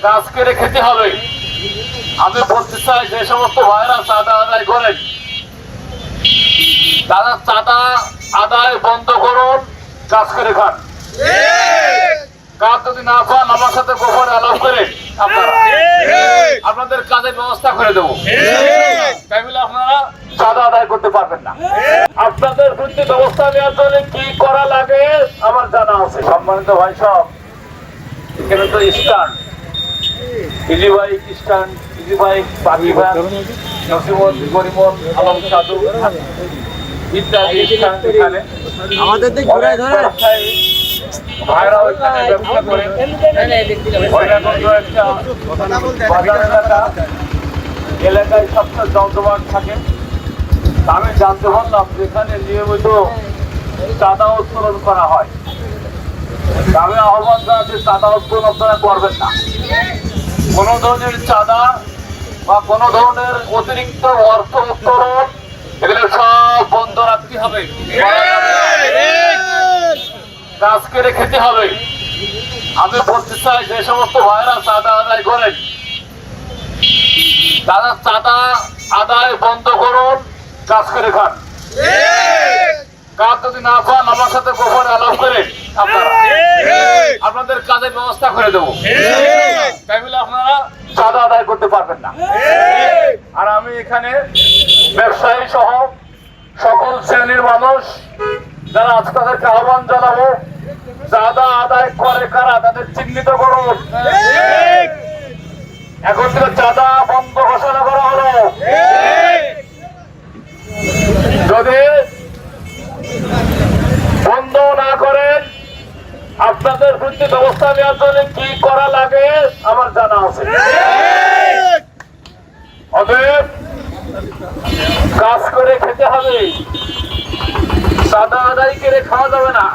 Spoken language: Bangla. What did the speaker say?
কাজ করে খেতে হবে। আমি বলতে চাই যে সমস্ত ভাইরা চাঁদা আদায় করেন, তারা চাঁদা আদায় বন্ধ করুন, কাজ করে খান। কাজ যদি না পান আমার সাথে গোপনে আলাপ করে আপনাদের কাজের ব্যবস্থা করে দেবো। তাই বলে আপনারা চাঁদা আদায় করতে পারবেন না। আপনাদের বিরুদ্ধে ব্যবস্থা নেওয়ার জন্য কি করা লাগে আমার জানা আছে। সম্মানিত ভাই সব, এখানে তো stand easy bike stand, easy bike, পাখি ভ্যান, নসিমত, গরিমত, আলম সাধু ইত্যাদি স্ট্যান্ড এখানে আমাদের দিক ঘুরে ধরে ভাইরা ওইখানে ব্যবসা করে। বাজার এলাকায় সবচেয়ে জমজমাট থাকে। আমি জানতে পারলাম যেখানে নিয়মিত চাঁদা উত্তোলন করা হয়। আমি আহ্বান জানাচ্ছি, চাঁদা উত্তোলন আপনারা করবেন না। কোনো ধরনের চাঁদা বা কোনো ধরনের অতিরিক্ত অর্থ উত্তোলন এগুলো সব বন্ধ রাখতে হবে। কাজ করে খেতে হবে। আমি বলতে চাই যে সমস্ত ভাইরা চাঁদা আদায় করেন, তারা চাঁদা আদায় বন্ধ করুন, কাজ করে খান। কাজ যদি না পান আমার সাথে গোপনে আলাপ করে আপনাদের কাজের ব্যবস্থা করে দেবো। তাই বলে আপনারা চাঁদা আদায় করতে পারবেন না। আর আমি এখানে ব্যবসায়ী সহ সকল শ্রেণীর মানুষ যারা আজ তাদেরকে আহ্বান জানাবো, চাঁদা আদায় করে কারা তাদের চিহ্নিত করুন। এখন থেকে চাঁদা বন্ধ ঘোষণা করা হলো। যদি বন্ধ না করেন আপনাদের বিরুদ্ধে ব্যবস্থা নেওয়ার জন্য কি করা লাগে আমার জানা আছে। অতএব কাজ করে খেতে হবে, চাঁদা আদায় করে খাওয়া যাবে না।